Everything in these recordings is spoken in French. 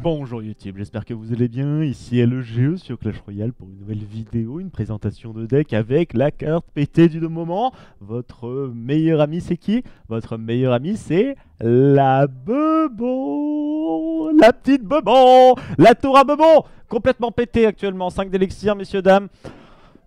Bonjour YouTube, j'espère que vous allez bien, ici est le GE sur Clash Royale pour une nouvelle vidéo, une présentation de deck avec la carte pétée du moment. Votre meilleur ami c'est qui? Votre meilleur ami c'est la Bebon, la petite Bebon, la tour à Bebon, complètement pétée actuellement, 5 d'élixir messieurs dames.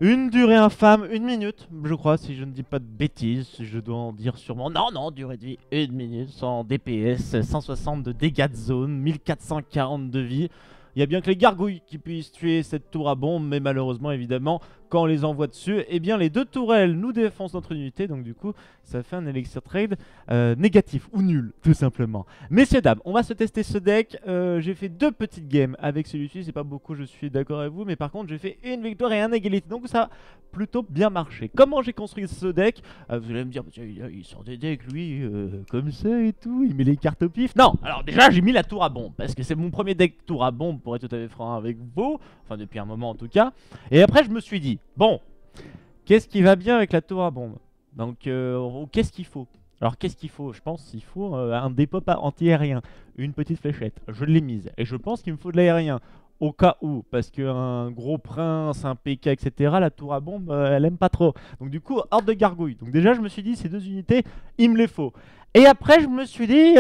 Une durée infâme, 1 minute, je crois, si je ne dis pas de bêtises, je dois en dire sûrement. Non, durée de vie, 1 minute, sans DPS, 160 de dégâts de zone, 1440 de vie. Il y a bien que les gargouilles qui puissent tuer cette tour à bombe, mais malheureusement, évidemment, quand on les envoie dessus, eh bien les deux tourelles nous défoncent notre unité, donc du coup, ça fait un elixir trade négatif, ou nul, tout simplement. Messieurs, dames, on va se tester ce deck. J'ai fait 2 petites games avec celui-ci, c'est pas beaucoup, je suis d'accord avec vous, mais par contre, j'ai fait une victoire et un égalité, donc ça a plutôt bien marché. Comment j'ai construit ce deck? Vous allez me dire, il sort des decks, lui, comme ça et tout, il met les cartes au pif. Non, alors déjà, j'ai mis la tour à bombe, parce que c'est mon premier deck tour à bombe, pour être tout à fait franc avec vous, enfin depuis un moment en tout cas. Et après, je me suis dit, bon, qu'est-ce qui va bien avec la tour à bombe? Donc, qu'est-ce qu'il faut? Alors, qu'est-ce qu'il faut? Je pense qu'il faut un dépop anti-aérien, une petite fléchette. Je l'ai mise. Et je pense qu'il me faut de l'aérien. Au cas où, parce qu'un gros prince, un PK, etc., la tour à bombe, elle aime pas trop. Donc, du coup, horde de gargouille. Donc, déjà, je me suis dit, ces 2 unités, il me les faut. Et après, je me suis dit,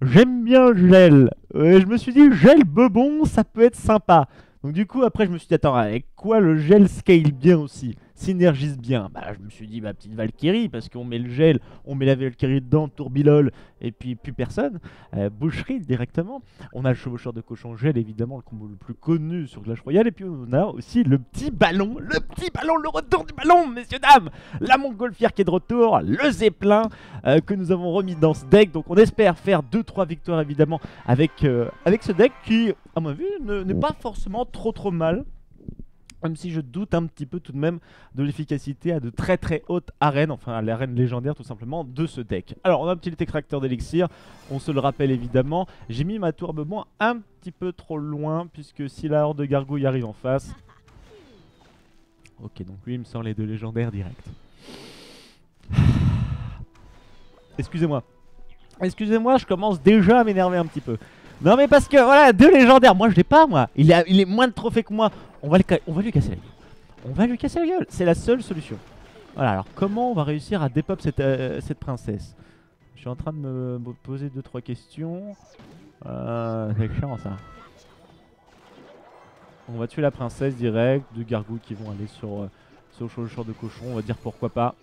j'aime bien gel. Je me suis dit, gel bebon, ça peut être sympa. Donc du coup, après, je me suis dit, attends, avec quoi le gel scale bien aussi, synergise bien? Bah là, je me suis dit, ma petite Valkyrie, parce qu'on met le gel, on met la Valkyrie dedans, tourbilol, et puis plus personne. Boucherie directement. On a le chevaucheur de cochon gel, évidemment, le combo le plus connu sur Clash Royale. Et puis on a aussi le ballon, le retour du ballon, messieurs, dames. La montgolfière qui est de retour, le zeppelin que nous avons remis dans ce deck. Donc on espère faire 2-3 victoires, évidemment, avec ce deck qui, à mon avis, n'est pas forcément trop mal. Même si je doute un petit peu tout de même de l'efficacité à de très hautes arènes, enfin à l'arène légendaire tout simplement de ce deck. Alors on a un petit extracteur d'élixir, on se le rappelle évidemment. J'ai mis ma tour bebon un petit peu trop loin, puisque si la horde de gargouille arrive en face... Ok, donc lui il me sort les 2 légendaires direct. Excusez-moi, je commence déjà à m'énerver un petit peu. Non mais parce que voilà, 2 légendaires, moi je l'ai pas moi. Il est moins de trophées que moi. On va lui casser la gueule. On va lui casser la gueule, c'est la seule solution. Voilà, alors comment on va réussir à dépop cette princesse? Je suis en train de me poser 2-3 questions. C'est chiant ça. On va tuer la princesse direct, 2 gargouilles qui vont aller sur le chevaucheur de cochon, on va dire pourquoi pas.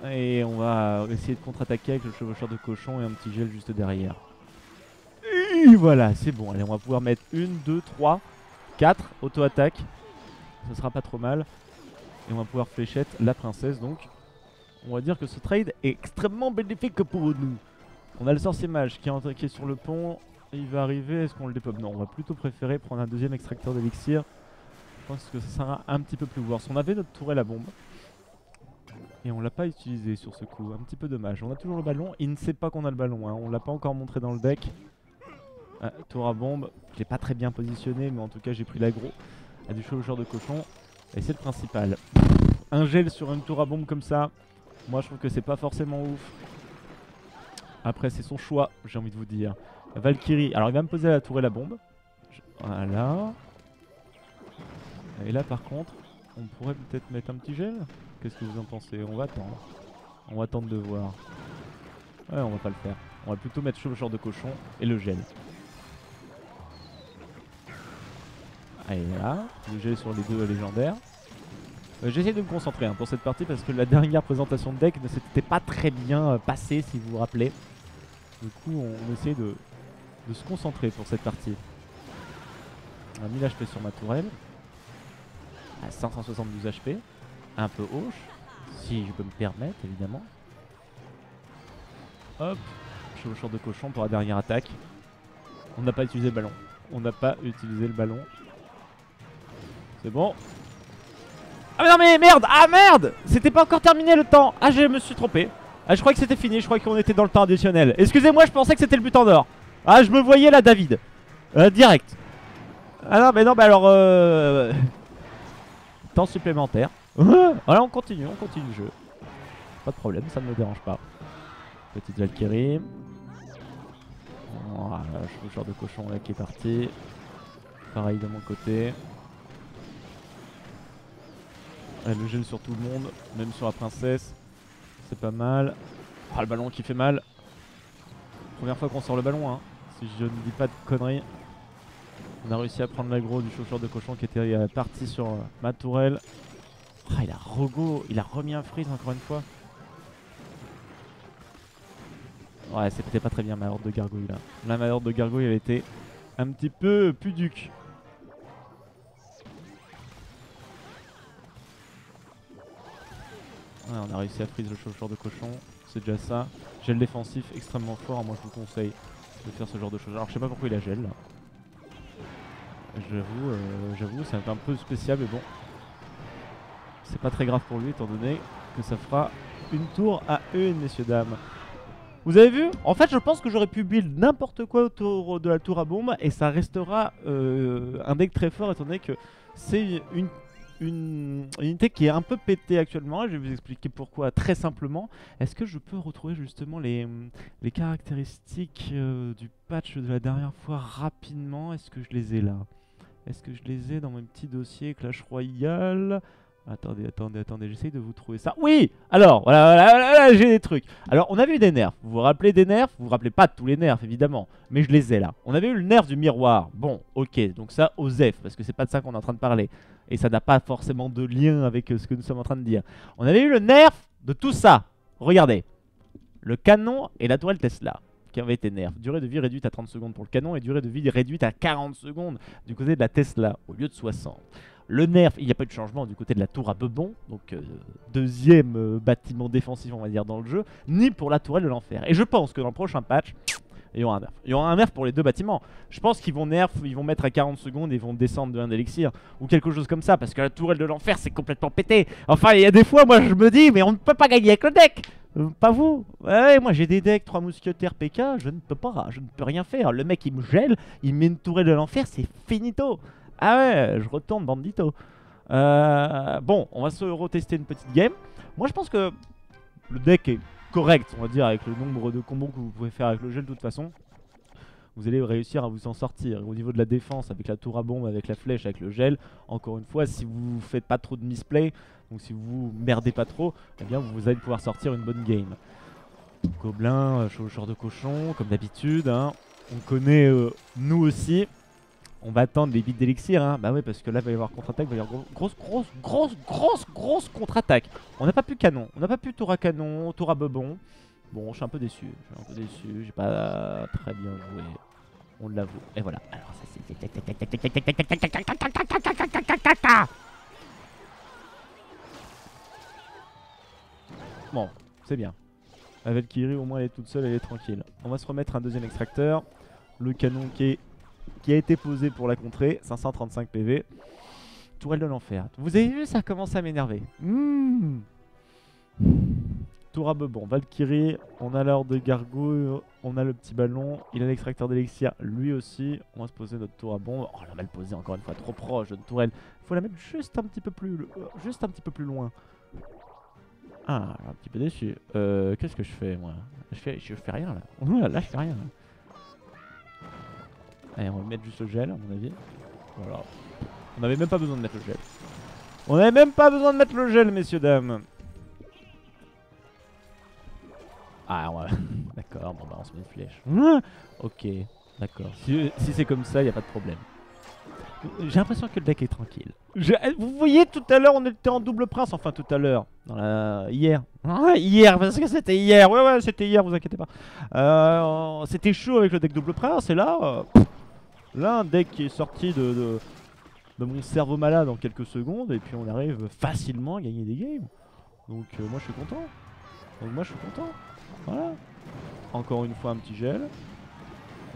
Et on va essayer de contre-attaquer avec le chevaucheur de cochon et un petit gel juste derrière. Et voilà, c'est bon. Allez, on va pouvoir mettre 1, 2, 3, 4 auto-attaque. Ce sera pas trop mal. Et on va pouvoir fléchette la princesse. Donc, on va dire que ce trade est extrêmement bénéfique pour nous. On a le sorcier mage qui est sur le pont. Il va arriver. Est-ce qu'on le dépop? Non, on va plutôt préférer prendre un deuxième extracteur d'élixir. Je pense que ça sera un petit peu plus voir. On avait notre tourelle à bombe. Et on l'a pas utilisé sur ce coup. Un petit peu dommage. On a toujours le ballon. Il ne sait pas qu'on a le ballon. Hein. On l'a pas encore montré dans le deck. Tour à bombe, je l'ai pas très bien positionné, mais en tout cas j'ai pris l'aggro à du chevaucheur de cochon et c'est le principal. Un gel sur une tour à bombe comme ça, moi je trouve que c'est pas forcément ouf. Après c'est son choix, j'ai envie de vous dire. Valkyrie, alors il va me poser la tour et la bombe. Voilà. Et là par contre, on pourrait peut-être mettre un petit gel. Qu'est-ce que vous en pensez? On va attendre. On va attendre de voir. Ouais, on va pas le faire. On va plutôt mettre chevaucheur de cochon et le gel. Allez là, le gel sur les 2 légendaires. J'essaie de me concentrer pour cette partie parce que la dernière présentation de deck ne s'était pas très bien passée si vous vous rappelez. Du coup on essaie de se concentrer pour cette partie. On a 1000 HP sur ma tourelle. À 572 HP. Un peu hoche, si je peux me permettre évidemment. Hop, chevaucheur de cochon pour la dernière attaque. On n'a pas utilisé le ballon. C'est bon. Ah mais non mais merde! Ah merde! C'était pas encore terminé le temps! Ah je me suis trompé. Ah je crois que c'était fini, je crois qu'on était dans le temps additionnel. Excusez-moi, je pensais que c'était le but en or. Ah je me voyais là David. Direct. Ah non mais non bah alors temps supplémentaire. Voilà on continue le jeu. Pas de problème, ça ne me dérange pas. Petite Valkyrie. Voilà, chevaucheur de cochon là qui est parti. Pareil de mon côté. Ouais, le gel sur tout le monde, même sur la princesse. C'est pas mal. Ah, le ballon qui fait mal. Première fois qu'on sort le ballon, hein, si je ne dis pas de conneries. On a réussi à prendre l'aggro du chauffeur de cochon qui était parti sur ma tourelle. Ah, il a remis un freeze encore une fois. Ouais, c'était pas très bien ma horde de gargouille là. Là, ma horde de gargouille elle était un petit peu puduque. Ouais, on a réussi à freeze le chauffeur de cochon, c'est déjà ça. Gel défensif extrêmement fort, moi je vous conseille de faire ce genre de choses. Alors je sais pas pourquoi il a gel là. J'avoue, c'est un peu spécial mais bon. C'est pas très grave pour lui étant donné que ça fera une tour à une, messieurs dames. Vous avez vu? En fait je pense que j'aurais pu build n'importe quoi autour de la tour à bombe et ça restera un deck très fort étant donné que c'est une unité qui est un peu pétée actuellement. Je vais vous expliquer pourquoi très simplement. Est-ce que je peux retrouver justement les caractéristiques du patch de la dernière fois rapidement? Est-ce que je les ai là? Est-ce que je les ai dans mes petits dossiers Clash Royale? Attendez, j'essaye de vous trouver ça. Oui! Alors, voilà, j'ai des trucs. Alors, on avait eu des nerfs. Vous vous rappelez des nerfs? Vous vous rappelez pas de tous les nerfs, évidemment. Mais je les ai là. On avait eu le nerf du miroir. Bon, ok. Donc ça, OSEF, parce que c'est pas de ça qu'on est en train de parler. Et ça n'a pas forcément de lien avec ce que nous sommes en train de dire. On avait eu le nerf de tout ça. Regardez. Le canon et la tourelle Tesla qui avaient été nerfs. Durée de vie réduite à 30 secondes pour le canon et durée de vie réduite à 40 secondes du côté de la Tesla au lieu de 60. Le nerf, il n'y a pas eu de changement du côté de la tour à Bebon, donc deuxième bâtiment défensif on va dire dans le jeu, ni pour la tourelle de l'enfer. Et je pense que dans le prochain patch, il y aura un nerf. Il y aura un nerf pour les deux bâtiments. Je pense qu'ils vont ils vont mettre à 40 secondes et ils vont descendre de 1 d'élixir ou quelque chose comme ça, parce que la tourelle de l'enfer c'est complètement pété. Enfin il y a des fois moi je me dis mais on ne peut pas gagner avec le deck. Pas vous. Ouais, moi j'ai des decks 3 mousquetaires PK, je ne peux pas, je ne peux rien faire. Le mec il me gèle, il met une tourelle de l'enfer, c'est finito. Ah ouais, je retourne bandito. Bon, on va se retester une petite game. Moi je pense que le deck est correct, on va dire, avec le nombre de combos que vous pouvez faire avec le gel de toute façon. Vous allez réussir à vous en sortir. Au niveau de la défense, avec la tour à bombe, avec la flèche, avec le gel, encore une fois, si vous faites pas trop de misplay, donc si vous merdez pas trop, eh bien vous allez pouvoir sortir une bonne game. Gobelin, chevaucheur de cochon, comme d'habitude, hein. On connaît nous aussi. On va attendre les bits d'élixir, hein. Bah ouais, parce que là il va y avoir contre-attaque, il va y avoir grosse contre-attaque. On n'a pas pu canon, on n'a pas pu tour à canon, tour à bebon. Bon, je suis un peu déçu, j'ai pas très bien joué. On l'avoue. Et voilà. Alors ça c'est... Bon, c'est bien. La Valkyrie au moins elle est toute seule, elle est tranquille. On va se remettre un deuxième extracteur. Le canon qui a été posé pour la contrer, 535 PV. Tourelle de l'enfer. Vous avez vu, ça commence à m'énerver. Tour à bebon, Valkyrie, on a l'heure de gargouille, on a le petit ballon, il a l'extracteur d'élixir, lui aussi. On va se poser notre tour à bombe. Oh, on va le poser encore une fois trop proche de notre tourelle. Faut la mettre juste un petit peu plus loin. Ah, un petit peu déçu. Qu'est-ce que je fais moi? Je fais rien là. Là je fais rien. Allez, on va mettre juste le gel à mon avis. Voilà. On n'avait même pas besoin de mettre le gel. On n'avait même pas besoin de mettre le gel, messieurs dames. Ah ouais, d'accord, bon bah on se met une flèche. Ok, d'accord. Si c'est comme ça, il n'y a pas de problème. J'ai l'impression que le deck est tranquille. Vous voyez, tout à l'heure, on était en double prince. Enfin, tout à l'heure. Hier. Hier, parce que c'était hier. Ouais, c'était hier, vous inquiétez pas. C'était chaud avec le deck double prince. Et là, un deck qui est sorti de mon cerveau malade en quelques secondes. Et puis on arrive facilement à gagner des games. Donc moi, je suis content. Voilà. Encore une fois un petit gel.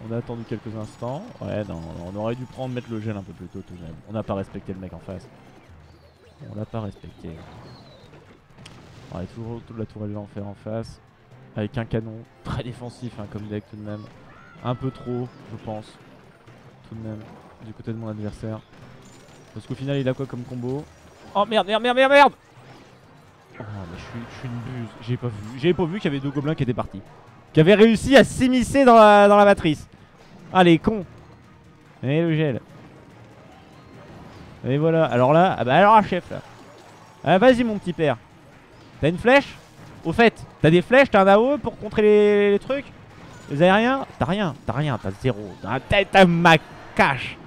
On a attendu quelques instants. Ouais non, on aurait dû mettre le gel un peu plus tôt tout de même. On n'a pas respecté le mec en face. On l'a pas respecté. Ouais, toujours toute la tourelle de l'enfer en face. Avec un canon très défensif hein, comme deck tout de même. Un peu trop je pense. Tout de même. Du côté de mon adversaire. Parce qu'au final il a quoi comme combo? Oh merde. Oh mais je suis une buse. J'ai pas vu qu'il y avait deux gobelins qui étaient partis. Qui avaient réussi à s'immiscer dans la matrice. Allez, con. Et le gel. Et voilà. Alors là, ah bah alors un chef là. Ah, vas-y mon petit père. T'as une flèche? Au fait, t'as des flèches, t'as un AOE pour contrer les trucs? Les aériens? T'as rien, t'as zéro. T'as ma cache.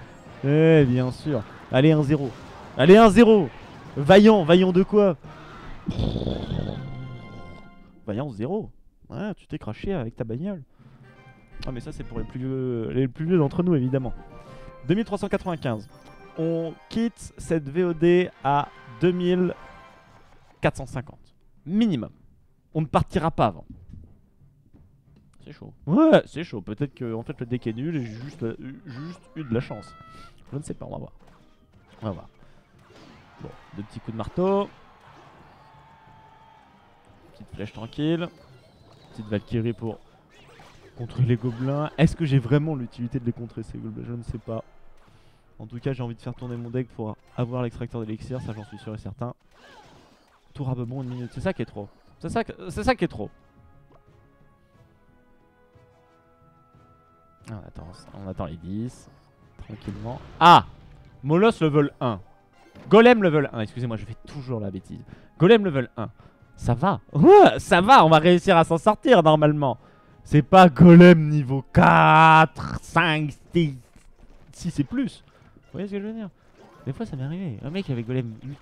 Eh bien sûr. Allez 1-0. Allez 1-0. Vaillant de quoi? Vaillant 0. Ouais, tu t'es craché avec ta bagnole. Ah mais ça c'est pour les plus vieux d'entre nous évidemment. 2395. On quitte cette VOD à 2450. Minimum. On ne partira pas avant. C'est chaud. Ouais, c'est chaud. Peut-être que en fait le deck est nul et j'ai juste eu de la chance. Je ne sais pas, on va voir. On va voir. Bon, 2 petits coups de marteau. Petite flèche tranquille. Petite Valkyrie pour contrer les gobelins. Est-ce que j'ai vraiment l'utilité de les contrer ces gobelins? Je ne sais pas. En tout cas, j'ai envie de faire tourner mon deck pour avoir l'extracteur d'élixir, ça j'en suis sûr et certain. Tour à bebon 1 minute, c'est ça qui est trop. C'est ça qui est trop. On attend les 10. Tranquillement. Ah! Molos level 1. Golem level 1. Excusez-moi, je fais toujours la bêtise. Golem level 1. Ça va. Ouais, ça va, on va réussir à s'en sortir normalement. C'est pas Golem niveau 4, 5, 6 et plus. Vous voyez ce que je veux dire? Des fois ça m'est arrivé. Un mec avec Golem 8.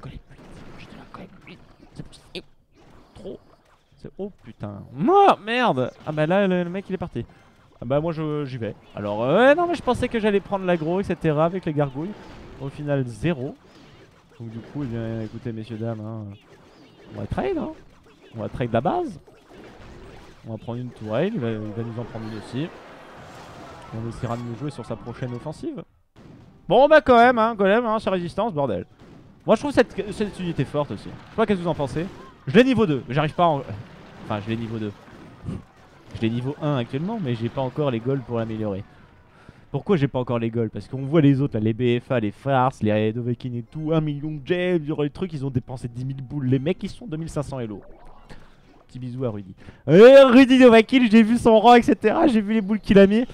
Golem 8. J'étais là, Golem 8. C'est trop. Oh putain. Moi, merde. Ah bah là, le mec il est parti. Ah bah moi j'y vais. Alors non mais je pensais que j'allais prendre l'aggro etc avec les gargouilles. Au final 0. Donc du coup eh bien écoutez messieurs dames hein, on va trade hein. On va trade la base. On va prendre une tourelle, il va nous en prendre une aussi. On essaiera de nous jouer sur sa prochaine offensive. Bon bah quand même hein, Golem hein, sa résistance bordel. Moi je trouve cette unité forte aussi. Je sais pas qu'est-ce que vous en pensez. Je l'ai niveau 2, j'arrive pas en... Enfin je l'ai niveau 2. Je l'ai niveau 1 actuellement, mais j'ai pas encore les golds pour l'améliorer. Pourquoi j'ai pas encore les golds? Parce qu'on voit les autres, là, les BFA, les Farce, les Dovahkiin et tout, 1 million de gems, les trucs, ils ont dépensé 10 000 boules. Les mecs, ils sont 2500 Elo. Petit bisou à Rudy. Rudy Dovahkiin, j'ai vu son rang, etc. J'ai vu les boules qu'il a mis.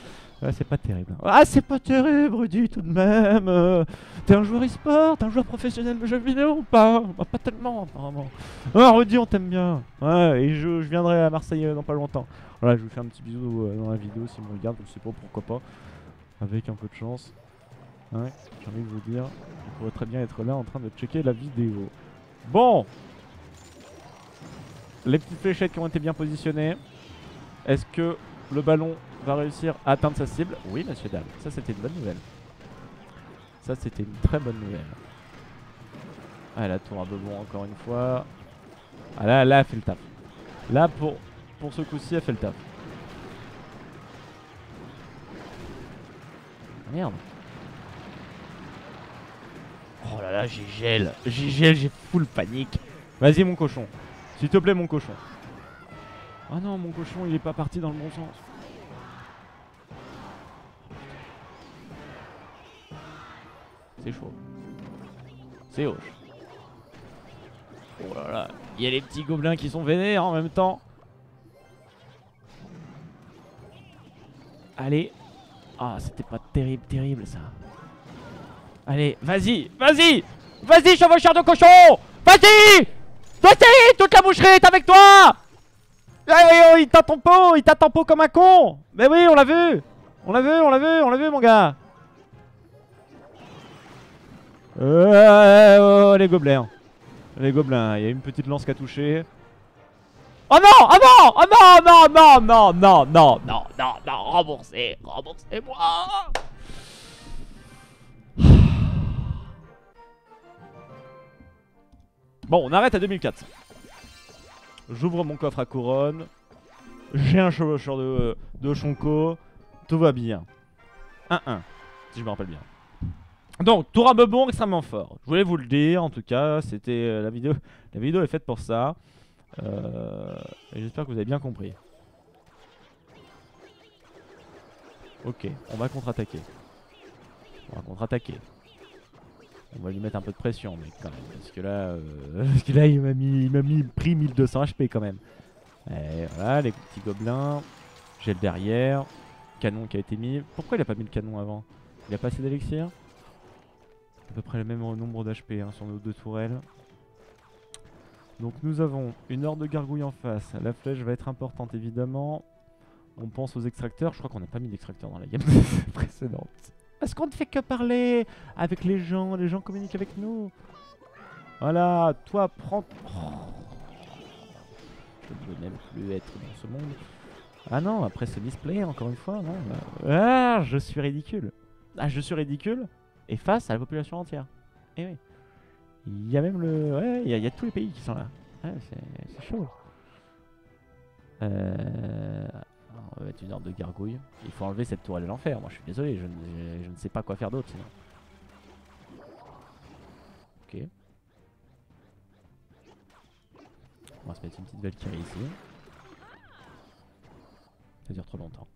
C'est pas terrible. Ah, c'est pas terrible, Rudy, tout de même. T'es un joueur e-sport, t'es un joueur professionnel de jeux vidéo ou pas? Bah, pas tellement, apparemment. Ah, Rudy, on t'aime bien. Ouais, et je viendrai à Marseille dans pas longtemps. Voilà, je vous fais un petit bisou dans la vidéo si vous me regardez, je sais pas pourquoi pas. Avec un peu de chance. Ouais, j'ai envie de vous dire, je pourrais très bien être là en train de checker la vidéo. Bon! Les petites fléchettes qui ont été bien positionnées. Est-ce que le ballon va réussir à atteindre sa cible? Oui, messieurs, dames. Ça, c'était une bonne nouvelle. Ça, c'était une très bonne nouvelle. Ah, la tour à bebon encore une fois. Ah, là, elle fait le taf. Là, pour ce coup-ci, elle fait le taf. Merde. Oh là là, j'ai gel. J'ai full panique. Vas-y, mon cochon. S'il te plaît, mon cochon. Oh non, mon cochon, il est pas parti dans le bon sens. C'est chaud. C'est hoche. Oh là là. Il y a les petits gobelins qui sont vénères en même temps. Allez. Ah, c'était pas terrible ça. Allez, vas-y, chevaucheur de cochon. Vas-y, toute la boucherie est avec toi. Il t'attend pot comme un con. Mais oui, on l'a vu, mon gars. Oh, les gobelins. Les gobelins, il y a une petite lance qui a touché. Oh non, oh non, oh non, remboursez-moi. Bon, on arrête à 2004. J'ouvre mon coffre à couronne. J'ai un chevaucheur de Shonko. Tout va bien. 1-1, si je me rappelle bien. Donc, tour à bebon extrêmement fort. Je voulais vous le dire, en tout cas, c'était la vidéo est faite pour ça. Et j'espère que vous avez bien compris. Ok, on va contre-attaquer. On va lui mettre un peu de pression, mec, quand même. Parce que là, il m'a pris 1200 HP quand même. Et voilà, les petits gobelins. J'ai le derrière. canon qui a été mis. Pourquoi il a pas mis le canon avant? Il a pas assez d'élixir. À peu près le même nombre d'HP hein, sur nos deux tourelles. Donc nous avons une horde de gargouilles en face. La flèche va être importante évidemment. On pense aux extracteurs. Je crois qu'on n'a pas mis d'extracteurs dans la game précédente. Est-ce qu'on ne fait que parler avec les gens communiquent avec nous. Voilà, toi prends... Oh. Je ne veux même plus être dans ce monde. Ah non, après ce misplay encore une fois, non. Ah, je suis ridicule. Ah, je suis ridicule. Et face à la population entière. Et oui. Il y a même le... Ouais, il y a tous les pays qui sont là. Ouais, c'est chaud. On va mettre une horde de gargouilles. Il faut enlever cette tourelle de l'enfer. Moi je suis désolé, je ne sais pas quoi faire d'autre sinon. Ok. On va se mettre une petite Valkyrie ici. Ça dure trop longtemps.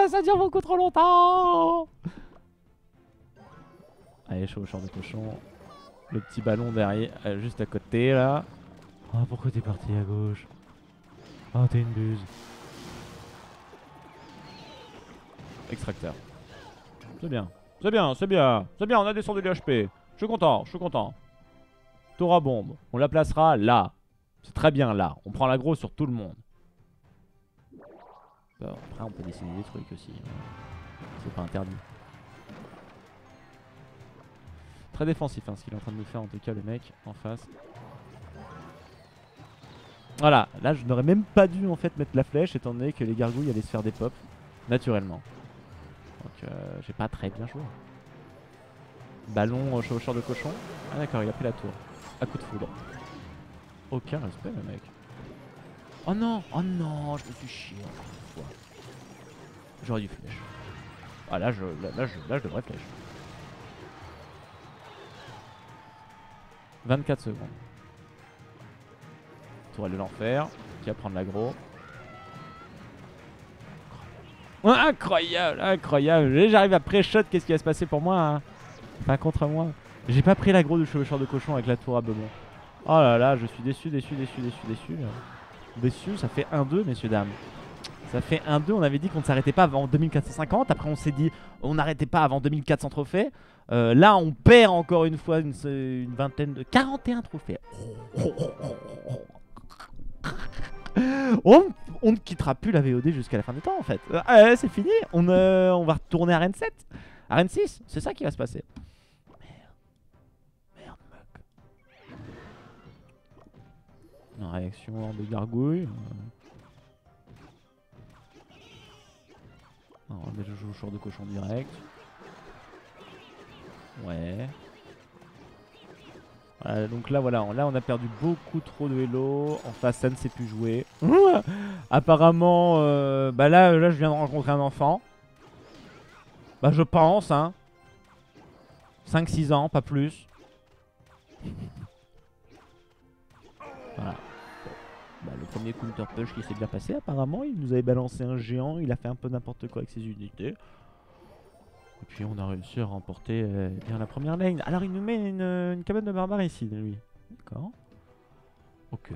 Ça dure beaucoup trop longtemps. Allez, chevaucheur de cochon. Le petit ballon derrière, juste à côté là. Oh, pourquoi t'es parti à gauche? Oh, t'es une buse. Extracteur. C'est bien. C'est bien, c'est bien. C'est bien, on a descendu les HP. Je suis content, je suis content. Tora bombe. On la placera là. C'est très bien là. On prend l'aggro sur tout le monde. Bon, après, on peut décider des trucs aussi. C'est pas interdit. Très défensif hein, ce qu'il est en train de nous faire en tout cas le mec en face. Voilà, là je n'aurais même pas dû en fait mettre la flèche étant donné que les gargouilles allaient se faire des pops naturellement. Donc j'ai pas très bien joué. Ballon chevaucheur de cochon. Ah d'accord, il a pris la tour. À coup de foudre. Aucun respect le mec. Oh non, je me suis chié encore une fois. J'aurais dû flèche. Ah là je devrais flèche. 24 secondes. Tourelle de l'enfer qui va prendre l'aggro. Incroyable, incroyable. J'arrive à pré-shot, qu'est-ce qui va se passer pour moi hein? Enfin contre moi. J'ai pas pris l'aggro du chevaucheur de cochon avec la tour à bebon. Oh là là, je suis déçu. Déçu, ça fait 1-2 messieurs dames. Ça fait 1-2, on avait dit qu'on ne s'arrêtait pas avant 2450. Après on s'est dit on n'arrêtait pas avant 2400 trophées. Là on perd encore une fois une vingtaine de... 41 trophées. On ne quittera plus la VOD jusqu'à la fin des temps en fait. C'est fini, on va retourner à Arène 7. Arène 6, c'est ça qui va se passer. Merde mec. Une réaction de gargouille. On va mettre le chevaucheur de cochon direct. Ouais. Voilà, donc là voilà, là on a perdu beaucoup trop de Hello. En face ça ne sait plus jouer. Apparemment bah là je viens de rencontrer un enfant. Bah je pense hein. 5-6 ans, pas plus. Voilà. Bah, le premier counter push qui s'est bien passé apparemment, il nous avait balancé un géant, il a fait un peu n'importe quoi avec ses unités. Et puis on a réussi à remporter bien la première lane. Alors il nous met une cabane de barbares ici lui. D'accord. Ok.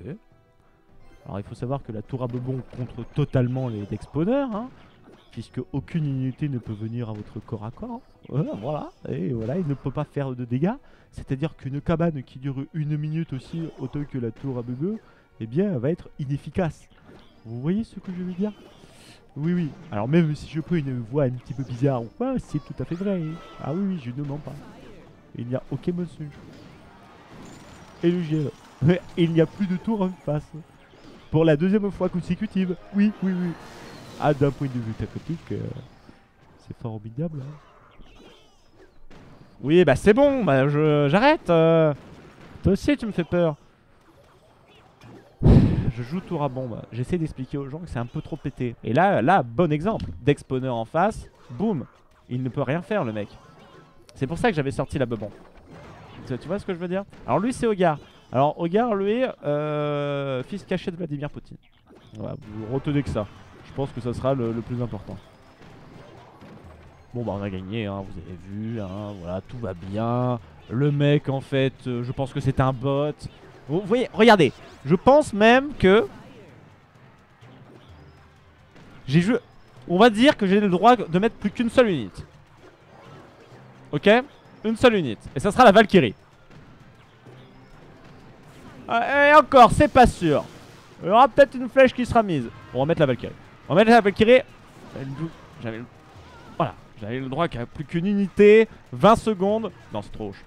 Alors il faut savoir que la tour à bebon contre totalement les dexponeurs hein, puisque aucune unité ne peut venir à votre corps à corps. Voilà. Et voilà, il ne peut pas faire de dégâts. C'est-à-dire qu'une cabane qui dure 1 minute aussi autant que la tour à bebon, eh bien, va être inefficace. Vous voyez ce que je veux dire? Oui, oui. Alors même si je prends une voix un petit peu bizarre ou quoi, c'est tout à fait vrai. Ah oui, oui, je ne mens pas. Il n'y a aucun mensonge. Et le gel. Il n'y a plus de tour en face. Pour la 2e fois consécutive. Oui, oui, oui. Ah, d'un point de vue tactique, c'est formidable. Hein. Oui, bah c'est bon, bah j'arrête. Toi aussi, tu me fais peur. Je joue tour à bombe. J'essaie d'expliquer aux gens que c'est un peu trop pété. Et là, bon exemple. Dexponer en face, boum. Il ne peut rien faire le mec. C'est pour ça que j'avais sorti la bebon. Tu vois ce que je veux dire? Alors lui c'est Hogar. Alors Hogar lui, fils caché de Vladimir Poutine. Voilà, vous retenez que ça. Je pense que ça sera le plus important. Bon bah on a gagné, hein, vous avez vu, hein, voilà, tout va bien. Le mec en fait, je pense que c'est un bot. Vous voyez, regardez, je pense même que j'ai joué... On va dire que j'ai le droit de mettre plus qu'une seule unité. Ok? Une seule unité. Et ça sera la Valkyrie. Et encore, c'est pas sûr. Il y aura peut-être une flèche qui sera mise. On va mettre la Valkyrie. On va mettre la Valkyrie. Voilà. J'avais le droit qu'à plus qu'une unité. 20 secondes. Non, c'est trop hoche.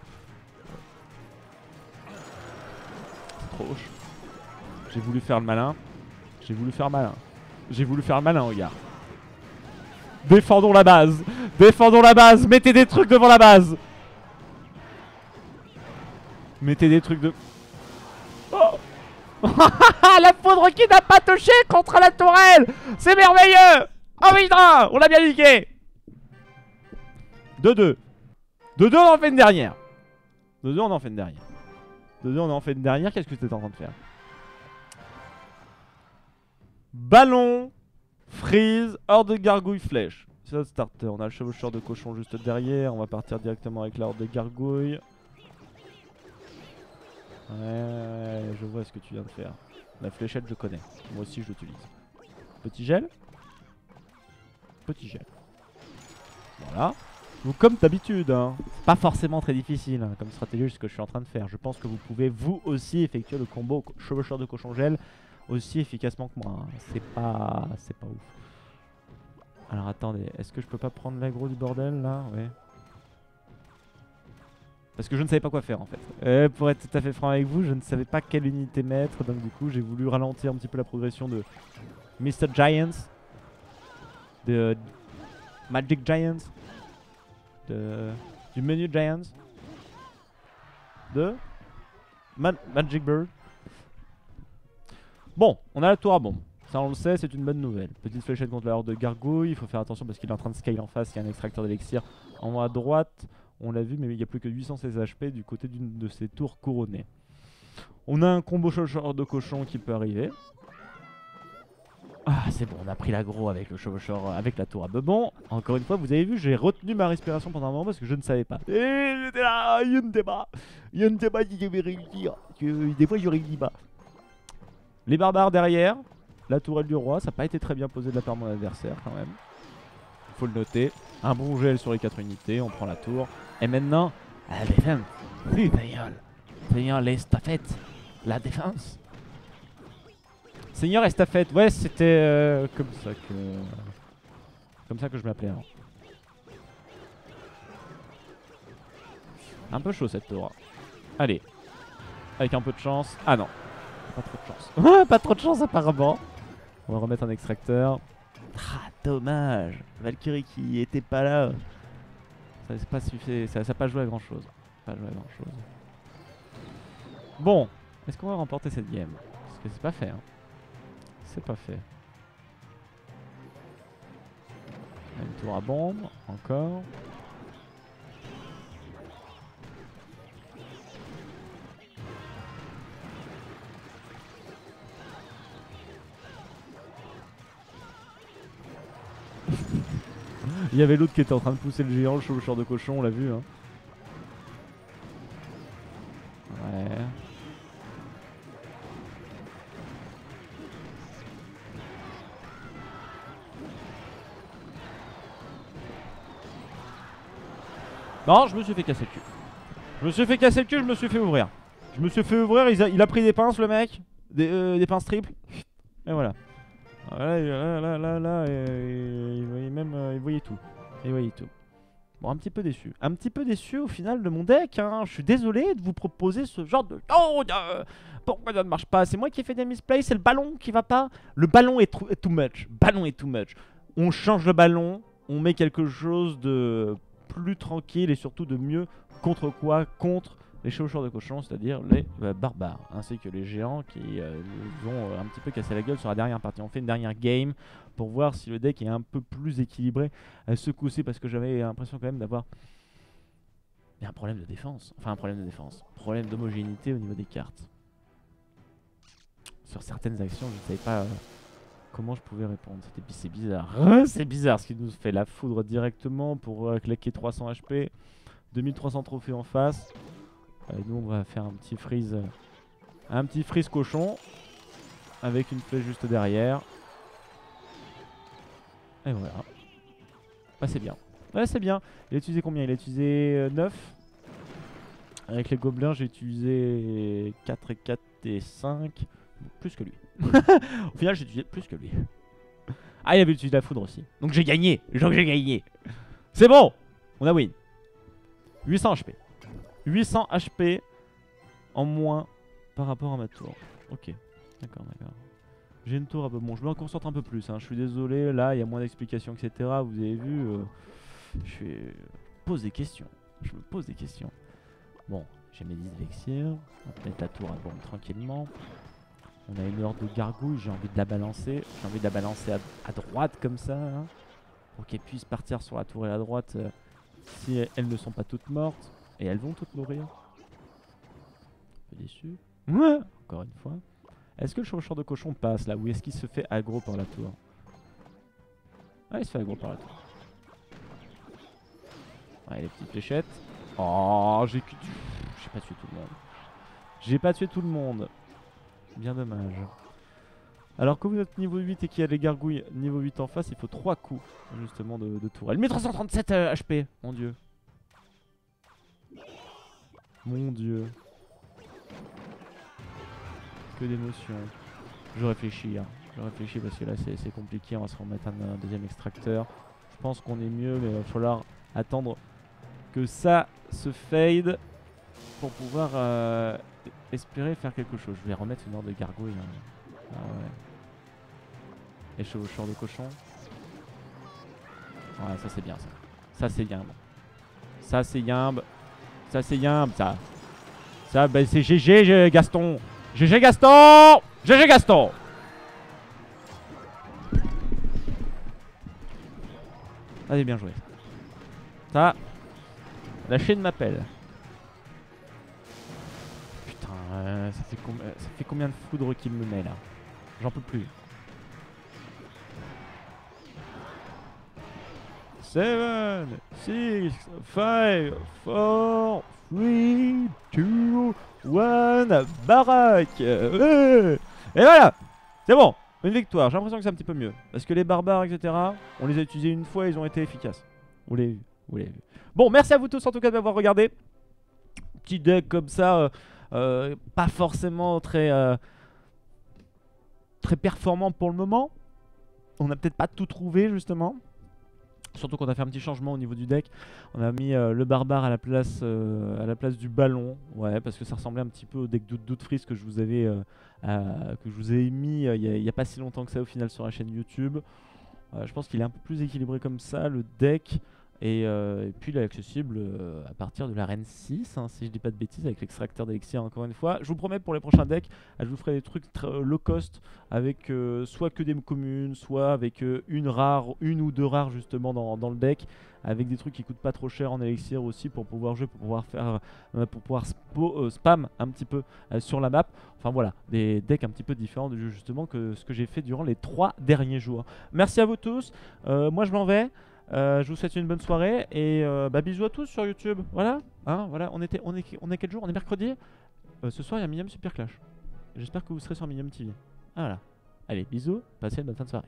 C'est trop hoche. J'ai voulu faire le malin. J'ai voulu faire malin. J'ai voulu faire malin, regarde. Défendons la base. Défendons la base. Mettez des trucs devant la base. Mettez des trucs de... Oh. La foudre qui n'a pas touché contre la tourelle. C'est merveilleux. Oh putain, on l'a bien niqué. 2-2. 2-2, on en fait une dernière. 2-2, on en fait une dernière. 2-2, on en fait une dernière. Qu'est-ce que tu étais en train de faire? Ballon, freeze, horde de gargouilles, flèche. C'est notre starter. On a le chevaucheur de cochon juste derrière. On va partir directement avec la horde de gargouilles. Ouais, je vois ce que tu viens de faire. La fléchette, je connais. Moi aussi, je l'utilise. Petit gel. Petit gel. Voilà. Donc, comme d'habitude, hein, pas forcément très difficile hein, comme stratégie, ce que je suis en train de faire. Je pense que vous pouvez, vous aussi, effectuer le combo chevaucheur de cochon gel aussi efficacement que moi. Hein. C'est pas ouf. Alors, attendez. Est-ce que je peux pas prendre l'aggro du bordel, là? Ouais. Parce que je ne savais pas quoi faire en fait. Pour être tout à fait franc avec vous, je ne savais pas quelle unité mettre. Donc du coup j'ai voulu ralentir un petit peu la progression de Mr. Giants. De Magic Giants. Du menu Giants. De Magic Bird. Bon, on a la tour à bombe. Ça on le sait, c'est une bonne nouvelle. Petite fléchette contre la horde de gargouilles. Il faut faire attention parce qu'il est en train de scale en face. Il y a un extracteur d'élixir en haut à droite. On l'a vu, mais il n'y a plus que 816 HP du côté d'une de ces tours couronnées. On a un combo chevaucheur de cochon qui peut arriver. Ah, c'est bon, on a pris l'aggro avec le chevaucheur, avec la tour à bebon. Encore une fois, vous avez vu, j'ai retenu ma respiration pendant un moment parce que je ne savais pas. Et j'étais là, il y a un débat qui devait réussir. Des fois, je réussis pas. Les barbares derrière. La tourelle du roi, ça n'a pas été très bien posé de la part de mon adversaire quand même. Faut le noter. Un bon gel sur les 4 unités, on prend la tour. Et maintenant, la défense. Oui, Seigneur l'estafette. La défense. Seigneur estafette. Ouais, c'était comme ça que je m'appelais avant. Un peu chaud cette tour. Allez. Avec un peu de chance. Ah non. Pas trop de chance. Pas trop de chance apparemment. On va remettre un extracteur. Ah, dommage. Valkyrie qui était pas là. Ça n'a pas suffi, ça n'a pas joué à grand chose. Bon, est-ce qu'on va remporter cette game? Parce que c'est pas fait. Hein. C'est pas fait. Une tour à bombe, encore. Il y avait l'autre qui était en train de pousser le géant, le chevaucheur de cochon, on l'a vu. Hein. Ouais. Non, je me suis fait casser le cul. Je me suis fait casser le cul, je me suis fait ouvrir. Je me suis fait ouvrir, il a pris des pinces le mec. Des pinces triples. Et voilà. Là, il voyait même, il voyait tout. Bon, un petit peu déçu. Un petit peu déçu au final de mon deck. Hein. Je suis désolé de vous proposer ce genre de... Oh, pourquoi ça ne marche pas? C'est moi qui ai fait des misplays, c'est le ballon qui va pas. Le ballon est too much. On change le ballon, on met quelque chose de plus tranquille et surtout de mieux. Contre quoi? Contre les chevaucheurs de cochon, c'est-à-dire les barbares, ainsi que les géants qui nous ont un petit peu cassé la gueule sur la dernière partie. On fait une dernière game pour voir si le deck est un peu plus équilibré à ce coup-ci, parce que j'avais l'impression quand même d'avoir un problème de défense. Enfin, un problème de défense. Problème d'homogénéité au niveau des cartes. Sur certaines actions, je ne savais pas comment je pouvais répondre. C'est bizarre. C'est bizarre ce qui nous fait la foudre directement pour claquer 300 HP. 2300 trophées en face. Et nous on va faire un petit freeze cochon avec une flèche juste derrière. Et voilà. Bah c'est bien. Ouais c'est bien. Il a utilisé combien? Il a utilisé 9. Avec les gobelins j'ai utilisé 4 et 4 et 5. Plus que lui. Au final j'ai utilisé plus que lui. Ah il avait utilisé la foudre aussi. Donc j'ai gagné. C'est bon. On a win. 800 HP. 800 HP en moins par rapport à ma tour. Ok. D'accord. J'ai une tour un peu... Bon, je me concentre un peu plus. Hein. Je suis désolé. Là, il y a moins d'explications, etc. Vous avez vu. Je pose des questions. Je me pose des questions. Bon, j'ai mes 10 élixirs. On va mettre la tour à bombe tranquillement. On a une horde de gargouilles. J'ai envie de la balancer. J'ai envie de la balancer à droite comme ça. Hein, pour qu'elles puissent partir sur la tour et à droite si elles ne sont pas toutes mortes. Et elles vont toutes mourir. Un peu déçu. Ouais. Encore une fois. Est-ce que le chevaucheur de cochon passe là ou est-ce qu'il se fait aggro par la tour? Ah, il se fait aggro par la tour. Ouais, les petites fléchettes. Oh, j'ai pas tué tout le monde. J'ai pas tué tout le monde. Bien dommage. Alors que vous êtes niveau 8 et qu'il y a les gargouilles niveau 8 en face, il faut 3 coups justement de tourelle. 1337 HP. Mon dieu. Mon dieu. Que d'émotions. Je réfléchis, hein. Je réfléchis parce que là c'est compliqué. On va se remettre un deuxième extracteur. Je pense qu'on est mieux, mais il va falloir attendre que ça se fade pour pouvoir espérer faire quelque chose. Je vais remettre une horde de gargouilles. Hein. Ah ouais. Et chevaucheur de cochon. Ouais, ça c'est bien ça. Ça c'est yimbe. Ça c'est yimbe. Ça c'est yimbe ça. Ça bah c'est GG Gaston. GG Gaston. GG Gaston. Allez bien joué. Ça. La chaîne m'appelle. Putain, ça fait combien de foudre qu'il me met là? J'en peux plus. 7, 6, 5, 4, 3, 2, 1, baraque. Et voilà. C'est bon. Une victoire. J'ai l'impression que c'est un petit peu mieux. Parce que les barbares, etc., on les a utilisés une fois et ils ont été efficaces. Vous l'avez vu. Bon, merci à vous tous en tout cas de m'avoir regardé. Petit deck comme ça, pas forcément très performant pour le moment. On n'a peut-être pas tout trouvé justement. Surtout qu'on a fait un petit changement au niveau du deck. On a mis le barbare à la place du ballon. Ouais, parce que ça ressemblait un petit peu au deck d'Outfreeze que je vous avais mis il n'y a pas si longtemps que ça au final sur la chaîne YouTube. Je pense qu'il est un peu plus équilibré comme ça, le deck. Et puis il est accessible à partir de l'arène 6, hein, si je dis pas de bêtises, avec l'extracteur d'élixir encore une fois. Je vous promets pour les prochains decks, je vous ferai des trucs low cost avec soit que des communes, soit avec une ou deux rares justement dans le deck, avec des trucs qui coûtent pas trop cher en élixir aussi pour pouvoir jouer, pour pouvoir faire, spam un petit peu sur la map. Enfin voilà, des decks un petit peu différents de justement que ce que j'ai fait durant les 3 derniers jours. Merci à vous tous, moi je m'en vais. Je vous souhaite une bonne soirée et bisous à tous sur YouTube. Voilà, hein, voilà. On est quel jour? On est mercredi. Ce soir il y a Millennium Super Clash. J'espère que vous serez sur Millennium TV. Voilà. Allez, bisous, passez une bonne fin de soirée.